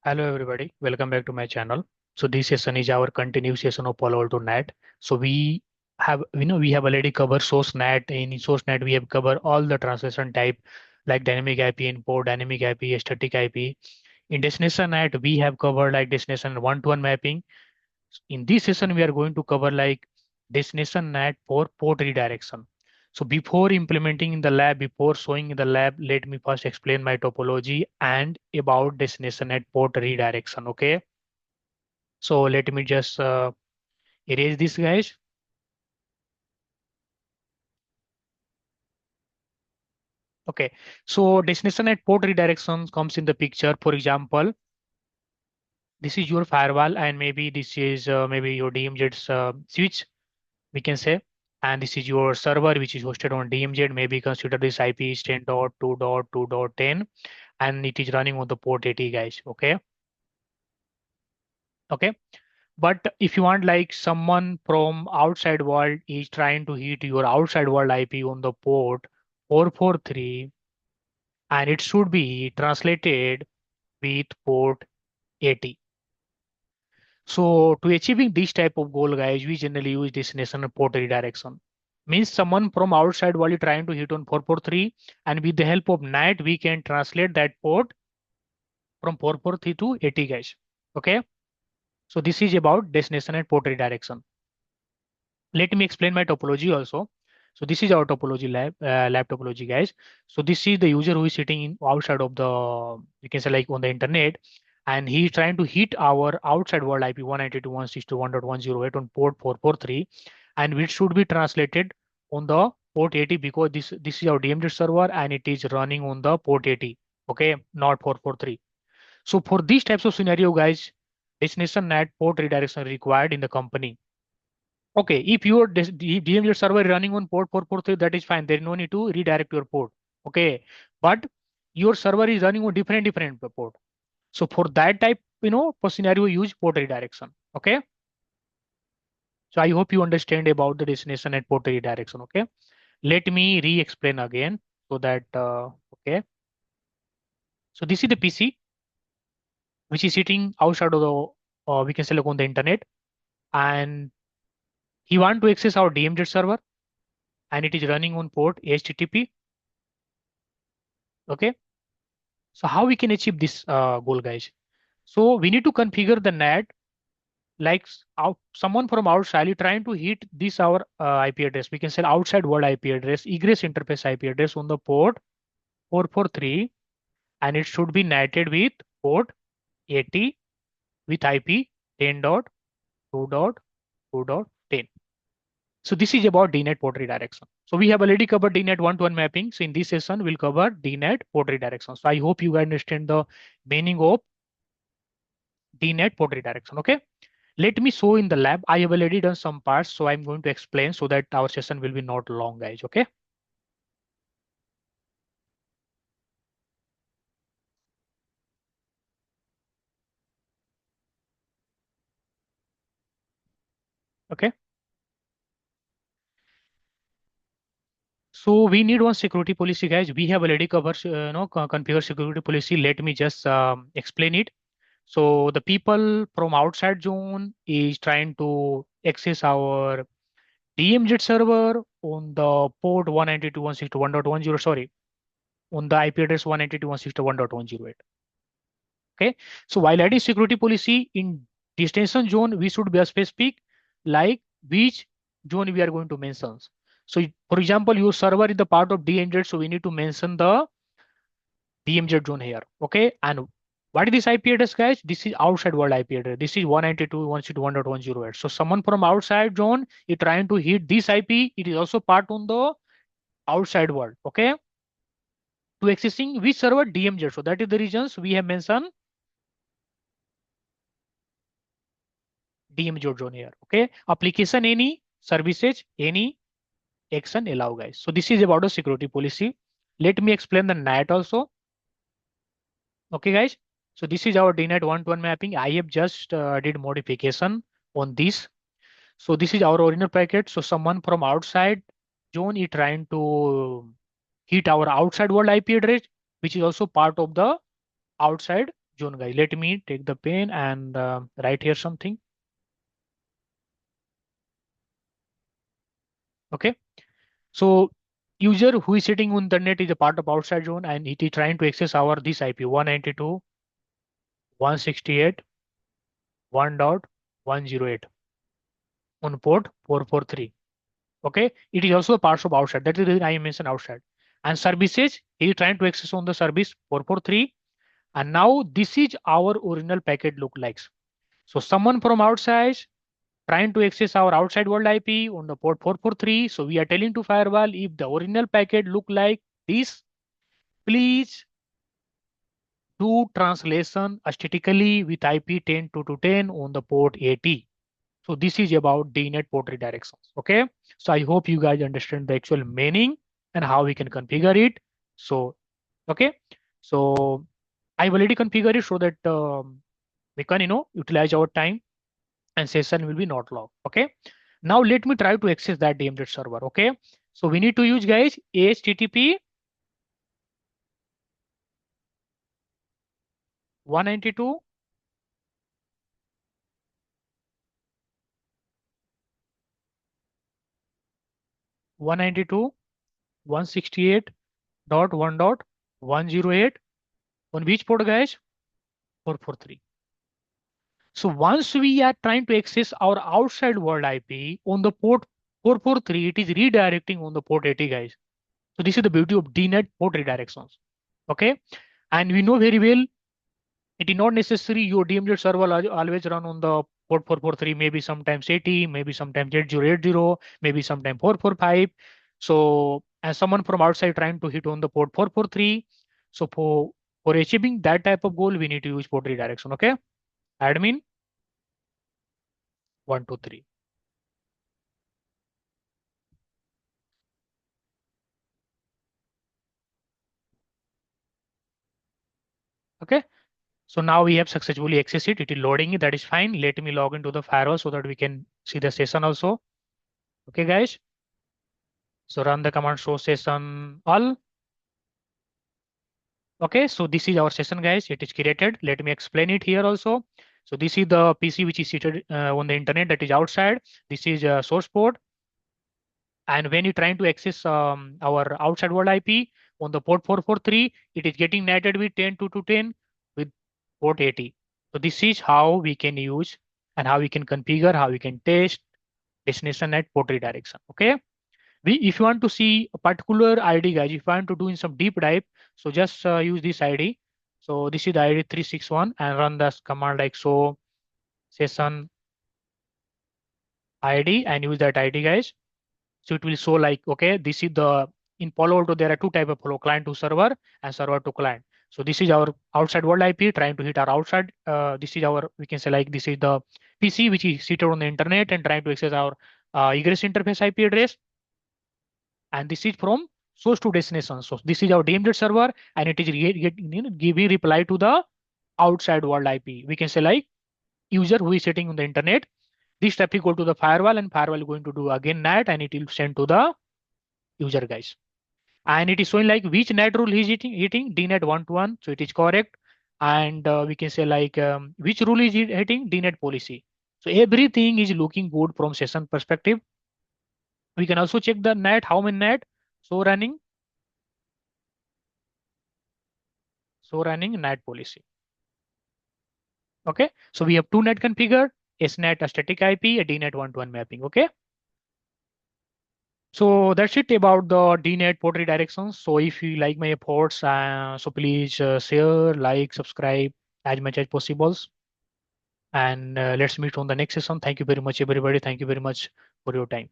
Hello everybody, welcome back to my channel. So this session is our continuous session of Palo Alto NAT. So we have already covered source NAT. In source NAT, we have covered all the translation type like dynamic IP import, dynamic IP, static IP. In destination NAT, we have covered like destination one-to-one mapping. In this session, we are going to cover like destination NAT for port redirection. So before implementing in the lab, before showing in the lab, let me first explain my topology and about destination NAT port redirection. Okay. So let me just erase this, guys. Okay. So destination NAT port redirection comes in the picture. For example, this is your firewall, and maybe this is maybe your DMZ's switch, we can say. And this is your server, which is hosted on DMZ. Maybe consider this IP is 10.2.2.10, and it is running on the port 80, guys. Okay. Okay. But if you want like someone from outside world is trying to hit your outside world IP on the port 443, and it should be translated with port 80. So to achieving this type of goal, guys, we generally use destination and port redirection. Means someone from outside world is trying to hit on 443, and with the help of NAT, we can translate that port from 443 to 80, guys. Okay. So this is about destination and port redirection. Let me explain my topology also. So this is our topology lab topology, guys. So this is the user who is sitting in outside of the, you can say like on the internet, and he is trying to hit our outside world IP 192.168 on port 443, and which should be translated on the port 80, because this is our DMZ server and it is running on the port 80. Okay, not 443. So for these types of scenario, guys, destination NAT port redirection required in the company. Okay, if your DMZ server running on port 443, that is fine. There is no need to redirect your port. Okay, but your server is running on different port. So for that type, for scenario, use port redirection. Okay. So I hope you understand about the destination and port redirection. Okay. Let me re-explain again so that okay. So this is the PC which is sitting outside of the we can say like on the internet, and he want to access our DMZ server, and it is running on port HTTP. Okay. So how we can achieve this goal, guys? So we need to configure the NAT like someone from outside is trying to hit this our IP address. We can say outside world IP address, egress interface IP address on the port 443, and it should be NATed with port 80 with IP 10.2.2.10. So this is about DNAT port redirection. So we have already covered DNAT one-to-one mapping. So in this session, we'll cover DNAT port redirection. So I hope you guys understand the meaning of DNAT port redirection. Okay. Let me show in the lab. I have already done some parts, so I'm going to explain so that our session will be not long, guys. Okay. Okay. So we need one security policy, guys. We have already covered, configure security policy. Let me just explain it. So the people from outside zone is trying to access our DMZ server on the port 192.168.1.10. Sorry, on the IP address 192.168.1.108. Okay. So while adding security policy in destination zone, we should be a specific like which zone we are going to mention. So for example, your server is the part of DMZ, so we need to mention the DMZ zone here. Okay. And what is this IP address, guys? This is outside world IP address. This is 192.168.1.108. So someone from outside zone is trying to hit this IP. It is also part on the outside world. Okay. To accessing which server? DMZ. So that is the reasons we have mentioned DMZ zone here. Okay. Application any, services any, action allow, guys. So this is about the security policy. Let me explain the NAT also. Okay, guys. So this is our DNAT one-to-one mapping. I have just did modification on this. So this is our original packet. So someone from outside zone is trying to hit our outside world IP address, which is also part of the outside zone, guys. Let me take the pen and write here something. Okay. So user who is sitting on the net is a part of outside zone and it is trying to access our this IP 192.168.1.108 on port 443. Okay. It is also a part of outside. That is the reason I mentioned outside. And services, he is trying to access on the service 443. And now this is our original packet look likes. So someone from outside trying to access our outside world IP on the port 443. So we are telling to firewall if the original packet look like this, please do translation aesthetically with IP 10.2.10 on the port 80. So this is about DNAT port redirections. Okay. So I hope you guys understand the actual meaning and how we can configure it. So, okay. So I've already configured it so that we can, utilize our time and session will be not long. Okay. Now let me try to access that DMZ server. Okay. So we need to use guys HTTP 192 192 168.1.108 on which port guys? 443. So once we are trying to access our outside world IP on the port 443, it is redirecting on the port 80 guys. So this is the beauty of DNAT port redirections. Okay. And we know very well it is not necessary your DMZ server always run on the port 443, maybe sometimes 80, maybe sometimes 8080, maybe sometimes 445. So as someone from outside trying to hit on the port 443, so for achieving that type of goal, we need to use port redirection. Okay. Admin 123. Okay. So now we have successfully accessed it. It is loading. That is fine. Let me log into the firewall so that we can see the session also. Okay, guys. So run the command show session all. Okay, so this is our session, guys. It is created. Let me explain it here also. So this is the PC which is seated on the internet that is outside. This is a source port. And when you're trying to access our outside world IP on the port 443, it is getting netted with 10.2.10 with port 80. So this is how we can use and how we can configure, how we can test destination NAT port redirection. Okay. If you want to see a particular ID, guys, if you want to do in some deep dive, so just use this ID. So this is the ID 361 and run this command like so session ID and use that ID, guys. So it will show like, okay, this is the, in Palo Alto, there are two type of flow, client to server and server to client. So this is our outside world IP trying to hit our outside. This is our, we can say like, this is the PC, which is seated on the internet and trying to access our egress interface IP address. And this is from source to destination. So this is our DMZ server and it is giving reply to the outside world IP. We can say like user who is sitting on the internet. This traffic go to the firewall and firewall going to do again NAT and it will send to the user, guys. And it is showing like which NAT rule is hitting DNAT 1 to 1. So it is correct. And we can say like which rule is hitting DNAT policy. So everything is looking good from session perspective. We can also check the NAT, how many NAT. So running NAT policy. Okay. So we have two NAT configured, SNAT a static IP, a DNAT 1 to 1 mapping. Okay. So that's it about the DNAT port redirections. So if you like my efforts, so please share, like, subscribe as much as possible. And let's meet on the next session. Thank you very much, everybody. Thank you very much for your time.